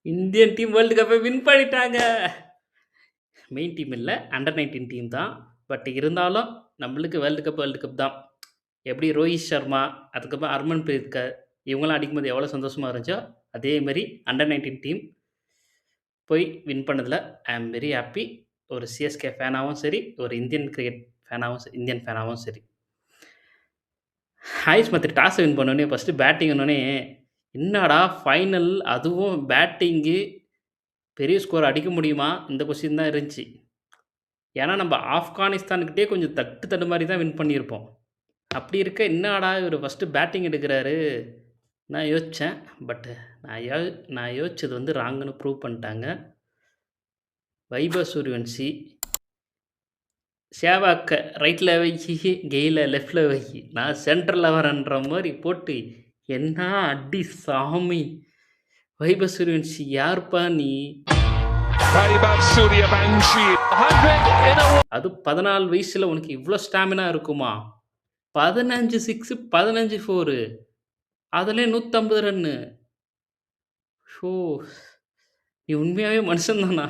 Indian team world கப்பை win பண்ணிட்டாங்க. Main team இல்ல. அண்டர் 19 டீம் தான். பட் இருந்தாலும் நம்மளுக்கு வேர்ல்டு கப் தான். எப்படி ரோஹித் சர்மா, அதுக்கப்புறம் ஹர்மன்பிரீத் கர் இவங்கலாம் அடிக்கும்போது எவ்வளோ சந்தோஷமா இருந்துச்சோ, அதே மாரி அண்டர் 19 டீம் போய் வின் பண்ணதில ஐ அம் வெரி ஹேப்பி. ஒரு சிஎஸ்கே ஃபேனாவும் சரி, ஒரு இந்தியன் கிரிக்கெட் ஃபேனாவும் இந்தியன் ஃபேனாவும் சரி. ஹாரிஸ் மாத்ரி டாஸ் வின் பண்ணோனே ஃபர்ஸ்ட்டு பேட்டிங்னோனே, என்னடா ஃபைனல் அதுவும் பேட்டிங்கு பெரிய ஸ்கோர் அடிக்க முடியுமா? இந்த கொஸ்டின் தான் இருந்துச்சு. ஏன்னா நம்ம ஆப்கானிஸ்தான்கிட்டயே கொஞ்சம் தடுமாறி தான் வின் பண்ணியிருப்போம். அப்படி இருக்க என்னடா இவரு ஃபர்ஸ்ட்டு பேட்டிங் எடுக்குறாரு, நான் யோசிச்சேன். பட் நான் யோ நான் யோசிச்சது வந்து ராங்குன்னு ப்ரூவ் பண்ணிட்டாங்க. வைபவ் சூரியவன்ஷி, சேவாக்க ரைட்ல வையி, கெயில லெஃப்ட்ல வையி, நான் சென்டர்ல வரேன்ற மாரி போட்டு என்ன அடி சாமி! வைபவ் சூரியவன்ஷி யாருப்பா நீ? வைபவ் சூரியவன்ஷி 100 in a அது 14 வயசுல உனக்கு இவ்ளோ ஸ்டாமினா இருக்குமா? 15 6, 15 4 அதுலயும் 150 ரன்னு. ஷோ! நீ உண்மையாவே மனுஷன் தானா?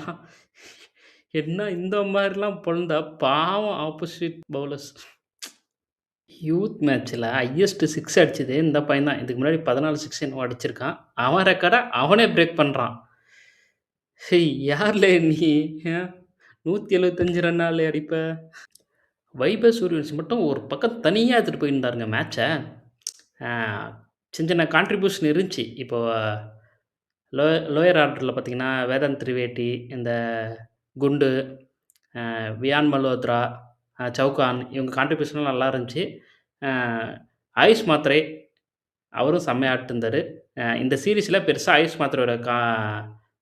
என்ன இந்த மாரிலாம் பொழந்தா பாவம் ஆப்போசிட் பவுலர்ஸ். யூத் மேட்ச்ல ஹையஸ்ட் 6 அடிச்சது இந்த பையன் தான். இதுக்கு முன்னாடி 14 6 என்னவோ அடிச்சிருக்கான். அவன் ரெக்கார்ட அவனே பிரேக் பண்றான். ஹேய் யார்லே நீ? 175 ரன்னாலே அடிப்ப? வைபவ் சூரியவன்ஷி மட்டும் ஒரு பக்கம் தனியா எடுத்துட்டு போயிருந்தாருங்க மேட்ச. ஆ சின்ன சின்ன கான்ட்ரிபியூஷன் இருந்துச்சு. இப்போ லோ லோயர் ஆர்டர்ல பார்த்தீங்கன்னா, வேதாந்த் திரிவேதி, இந்த குண்டு, வியான் மல்ஹோத்ரா, சவுகான் இவங்க கான்ட்ரிபியூஷன்லாம் நல்லா இருந்துச்சு. அ ஆயுஷ் மாத்ரே அவரும் செம்மையா ஆடிட்டுருந்தாரு. இந்த சீரிஸ்ல பெருசா ஆயுஷ் மாத்ரேவோட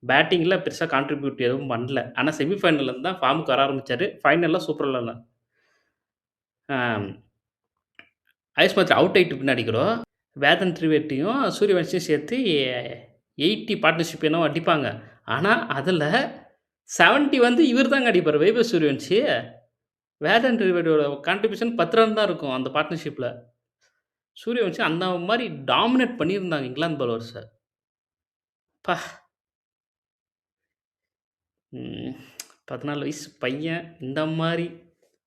பேட்டிங்ல பெருசா கான்ட்ரிபியூட் எதுவும் பண்ணல. ஆனா செமி ஃபைனல்ல இருந்து தான் ஃபார்முக்கு வர ஆரம்பிச்சாரு. ஃபைனல்ல சூப்பரா விளையாண்டாரு. அ ஆயுஷ் மாத்ரே அவுட் ஆயிட்ட பின்னாடி கூட வேதாந்த் திரிவேதியும், சூரியவன்ஷியும் சேர்த்து 80 பார்ட்னர்ஷிப் என்னவோ அடிப்பாங்க. ஆனா, அதுல 70 வந்து இவர் தாங்க அடிப்பாரு வைபவ் சூரியவன்ஷி. வேதாந்த் திரிவேதியோட கான்ட்ரிபியூஷன் 10 ரன் தான் இருக்கும் அந்த பார்ட்னர்ஷிப்ல. சூரியவன்ஷி அந்த மாரி டாமினேட் பண்ணியிருந்தாங்க இங்கிலாந்து பவுலர்ஸ. அப்பா! ம் 14 வயசு பையன் இந்த மாரி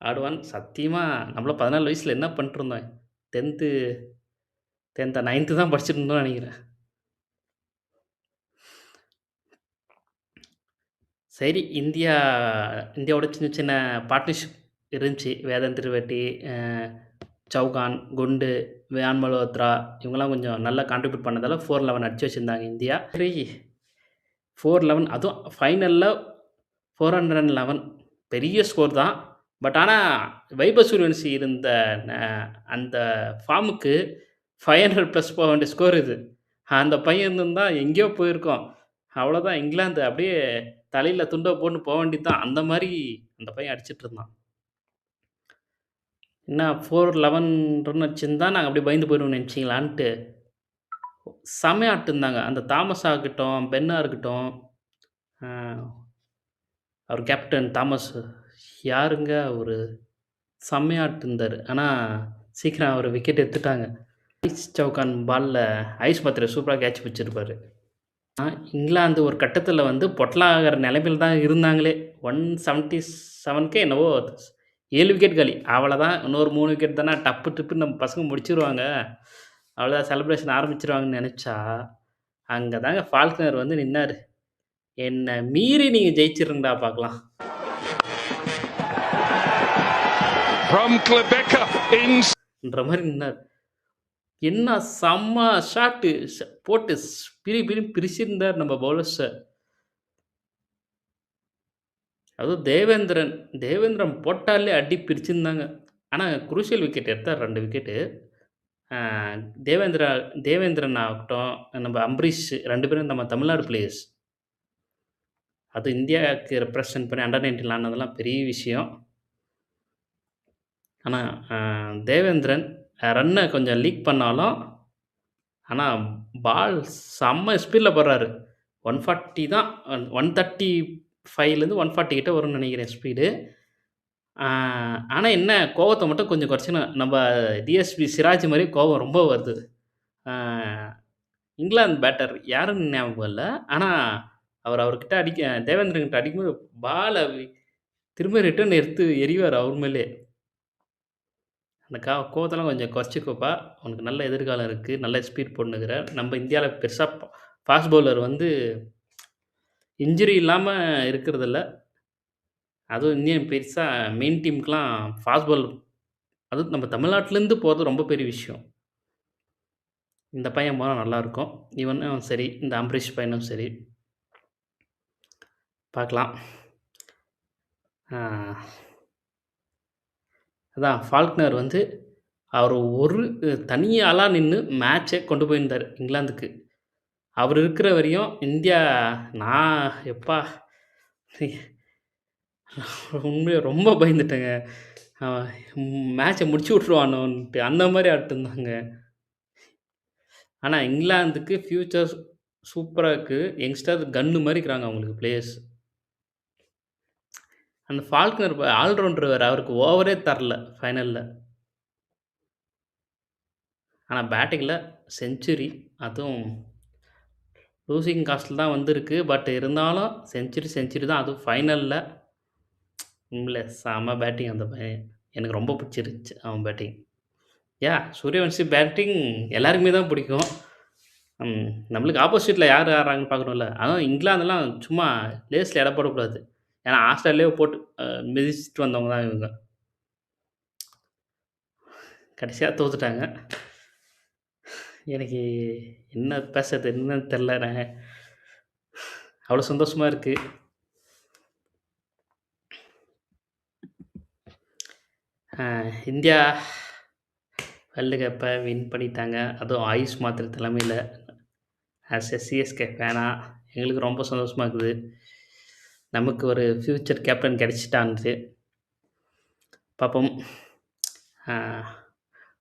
ஆடுவான்னு சத்தியமா நம்மலாம் 14 வயசுல என்ன பண்ணிட்டுருந்தோம்? 10த் 10தா 9த் தான் படிச்சுட்டு இருந்தோம்னு நெனைக்கிறேன். சரி இந்தியாவோட சின்ன சின்ன பார்ட்னர்ஷிப் இருந்துச்சு. வேதாந்த் திரிவேதி, சவுகான், குண்டு, வியான் மல்ஹோத்ரா இவங்கலாம் கொஞ்சம் நல்லா கான்ட்ரிபியூட் பண்ணதால 411 அடிச்சு வச்சிருந்தாங்க இந்தியா. சரி 411 அதுவும் ஃபைனல்ல 411 பெரிய ஸ்கோர் தான். பட் ஆனா வைபவ் சூரியவன்ஷி இருந்த ந அந்த ஃபார்முக்கு 500 பிளஸ் போக வேண்டிய ஸ்கோர் இது. அந்த பையன் இருந்திருந்தா எங்கேயோ போயிருக்கோம். அவ்வளோதான் இங்கிலாந்து அப்படியே தலையில துண்ட போட்டுன்னு போ வேண்டியது தான். அந்த மாரி அந்த பையன் அடிச்சிட்டு இருந்தான். என்ன 411 ரன் அடிச்சிருந்தா நாங்க அப்படியே பயந்து போயிருவோம்னு நெனச்சீங்களான்ட்டு, செம்மையா ஆடிட்டுருந்தாங்க. அந்த தாமஸா இருக்கட்டும், பென்னா இருக்கட்டும், அ அவர் கேப்டன் தாமஸ் யாருங்க அவரு? செம்மையா ஆடிட்டுருந்தாரு. ஆனா சீக்கிரம் அவர விக்கெட் எடுத்துட்டாங்க. ஐஸ் சவுகான் பால்ல ஐஸ் மாத்திரை சூப்பரா கேட்ச் பிடிச்சிருப்பாரு. இங்கிலாந்து ஒரு கட்டத்தில வந்து பொட்டலாகிற நிலைமையில தான் இருந்தாங்களே. 177க்கே என்னவோ 7 விக்கெட் காலி. அவ்வளதான் இன்னொரு 3 விக்கெட் தான டப்பு டிப்புன்னு நம்ம பசங்க முடிச்சுருவாங்க. அவ்வளோதான் செலிப்ரேஷன் ஆரம்பிச்சுருவாங்கன்னு நெனச்சா, அங்க தாங்க ஃபால்க்னர் வந்து நின்னாரு. என்ன மீறி நீங்க ஜெயிச்சிருங்கடா பார்க்கலாம். from Glebecker in ன்ற மாரி நின்னாரு. என்ன செம்ம ஷாட்டு போட்டு பிரின்னு பிரிச்சிருந்தாரு நம்ம பவுலர்ஸ. அதுவும் தேவேந்திரன் போட்டாலே அடி பிரிச்சிருந்தாங்க. ஆனா குரூஷியல் விக்கெட் எடுத்தார் 2 விக்கெட்டு. அ தேவேந்திரா தேவேந்திரன் ஆகட்டும், நம்ம அம்பரீஷ் 2 பேரும் நம்ம தமிழ்நாடு பிளேயர்ஸ். அது இந்தியாவுக்கு ரெப்ரசன்ட் பண்ணி அண்டர் 19 ஆனதெல்லாம் பெரிய விஷயம். ஆனா தேவேந்திரன் ரன்ன கொஞ்சம் லீக் பண்ணாலும், ஆனா பால் செம்ம ஸ்பீட்ல போடுறாரு. 140 தான் 135லேருந்து 140 கிட்ட வரும்னு நெனைக்கிறேன் ஸ்பீடு. ஆனா என்ன கோவத்த மட்டும் கொஞ்சம் குறைச்சுக்கணும். நம்ம டிஎஸ்பி சிராஜ் மாரி கோவம் ரொம்ப வருது. ஆ இங்கிலாந்து பேட்டர் யாருன்னு ஞாபகம் இல்ல. ஆனா, அவர்கிட்ட தேவேந்திரன் கிட்ட அடிக்கும்போது பால திரும்ப ரிட்டர்ன் எடுத்து எறிவாரு அவர் மேலயே. அந்த கோவத்தெல்லாம் கொஞ்சம் குறைச்சுக்கோப்பா. உனக்கு நல்ல எதிர்காலம் இருக்கு. நல்ல ஸ்பீட் போட்டுன்னுருக்குற. நம்ம இந்தியால பெருசா ஃபாஸ்ட் பவுலர் வந்து இன்ஜுரி இல்லாம இருக்கிறதில்ல. அதுவும் இன்னும் பெருசா மெயின் டீமுக்குலாம் ஃபாஸ்ட் பவுலர் அதுவும் நம்ம தமிழ்நாட்டிலேருந்து போறது ரொம்ப பெரிய விஷயம். இந்த பையன் போனா நல்லாயிருக்கும். இவனும் சரி, இந்த அம்பரீஷ் பையனும் சரி. பார்க்கலாம். ஆ அதான் ஃபால்க்னர் வந்து அவர் ஒரு தனி ஆளா நின்னு மேட்சே கொண்டு போயிருந்தாரு இங்கிலாந்துக்கு. அவர் இருக்கிற வரையும் இந்தியா நான் எப்பா! உண்மையா ரொம்ப பயந்துட்டேங்க. மேட்ச முடிச்சு விட்டுருவானோன்ட்டு அந்த மாரி ஆடிட்டுருந்தாங்க. ஆனா இங்கிலாந்துக்கு ஃபியூச்சர் சூப்பரா இருக்கு. யங்ஸ்டர் கன்னு மாரி இருக்கிறாங்க அவங்களுக்கு பிளேயர்ஸ். அந்த ஃபால்க்னர் ஆல்ரவுண்டர் வேற. அவருக்கு ஓவரே தரல ஃபைனல்ல. ஆனா பேட்டிங்ல செஞ்சுரி அதுவும் லூசிங் காஸ்ட்ல தான் வந்திருக்கு. பட் இருந்தாலும் செஞ்சுரி தான். அதுவும் ஃபைனல்ல உண்மையிலே செம பேட்டிங் அந்த பையன். எனக்கு ரொம்ப பிடிச்சிருந்துச்சு அவன் பேட்டிங். சூரியவன்ஷி பேட்டிங் எல்லாருக்குமே தான் பிடிக்கும். நம்மளுக்கு ஆப்போசிட்ல யார் ஆடுறாங்கன்னு பார்க்கணும்ல. அதுவும் இங்கிலாந்துலாம் சும்மா லேஸ்ல எடை போடக்கூடாது. ஏன்னா ஆஸ்திரேலியாவே போட்டு மிதிச்சுட்டு வந்தவங்க தான் இவங்க. கடைசியா தோத்துட்டாங்க. எனக்கு என்ன பேசுறது என்னன்னு தெரில. அவ்வளோ சந்தோஷமா இருக்கு. இந்தியா வேர்ல்டு கப்பை வின் பண்ணிட்டாங்க. அதுவும் ஆயுஷ் மாத்திரை தலைமையில. ஆஸ் எ சிஎஸ்கே ஃபேனா எங்களுக்கு ரொம்ப சந்தோஷமா இருக்குது. நமக்கு ஒரு ஃப்யூச்சர் கேப்டன் கிடைச்சிட்டான்ட்டு. பார்ப்போம்.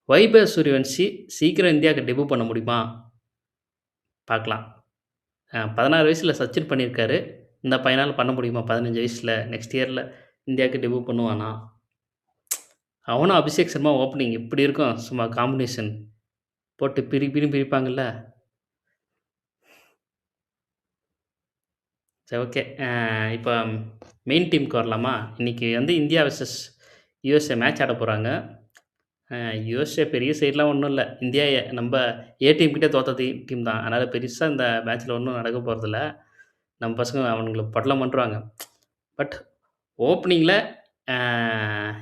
வைபவ் சூரியவன்ஷி சீக்கிரம் இந்தியாவுக்கு டெபியூ பண்ண முடியுமா? பார்க்கலாம். 16 வயசுல சச்சின் பண்ணியிருக்காரு. இந்த பையனால பண்ண முடியுமா 15 வயசுல? நெக்ஸ்ட் இயர்ல இந்தியாவுக்கு டெபியூ பண்ணுவானா? அவனும் அபிஷேக் சர்மா ஓப்பனிங் எப்படி இருக்கும் சும்மா காம்பினேஷன். போட்டு பிரிப்பாங்கல்ல. சரி ஓகே. இப்போ மெயின் டீமுக்கு வரலாமா? இன்றைக்கி வந்து இந்தியா வெர்சஸ் யுஎஸ்ஏ மேட்ச் ஆட போகிறாங்க. யுஎஸ்ஏ பெரிய சைட்லாம் ஒன்றும் இல்லை. இந்தியா நம்ம ஏ டீம் கிட்டே தோத்த டீம் தான். அதனால் பெருசாக இந்த மேட்ச்சில் ஒன்றும் நடக்க போகிறதில்ல. நம்ம பசங்க அவனுங்களை படலம் பண்ணுறாங்க. பட் ஓப்பனிங்கில்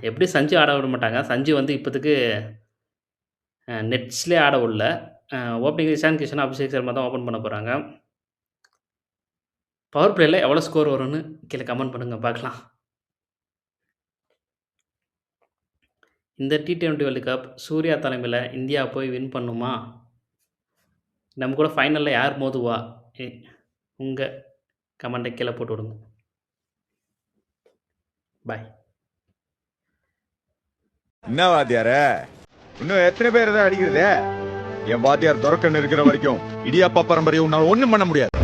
எப்படி சஞ்சு ஆட விட மாட்டாங்க. சஞ்சு வந்து இப்போதைக்கு நெட்ஸ்லேயே ஆட விடல. ஓப்பனிங் இஷான் கிஷன், அபிஷேக் சர்மா தான் ஓப்பன் பண்ண போகிறாங்க. பவர் பிளேயில் எவ்வளோ ஸ்கோர் வரும்னு கீழே கமெண்ட் பண்ணுங்கள் பார்க்கலாம். இந்த T20 வேர்ல்டு கப் சூர்யா தலைமையில் இந்தியா போய் வின் பண்ணுமா? நம்ம கூட ஃபைனலில் யார் மோதுவா? உங்கள் கமெண்ட்டை கீழே போட்டு விடுங்க. பாய். என்ன வாத்தியாரே, இன்னும் எத்தனை பேர் தான் அடிக்கிறது? என் வாத்தியார் துறக்கன்னு இருக்கிற வரைக்கும் இடியாப்பா பரம்பரையை உன்னால் ஒன்றும் பண்ண முடியாது.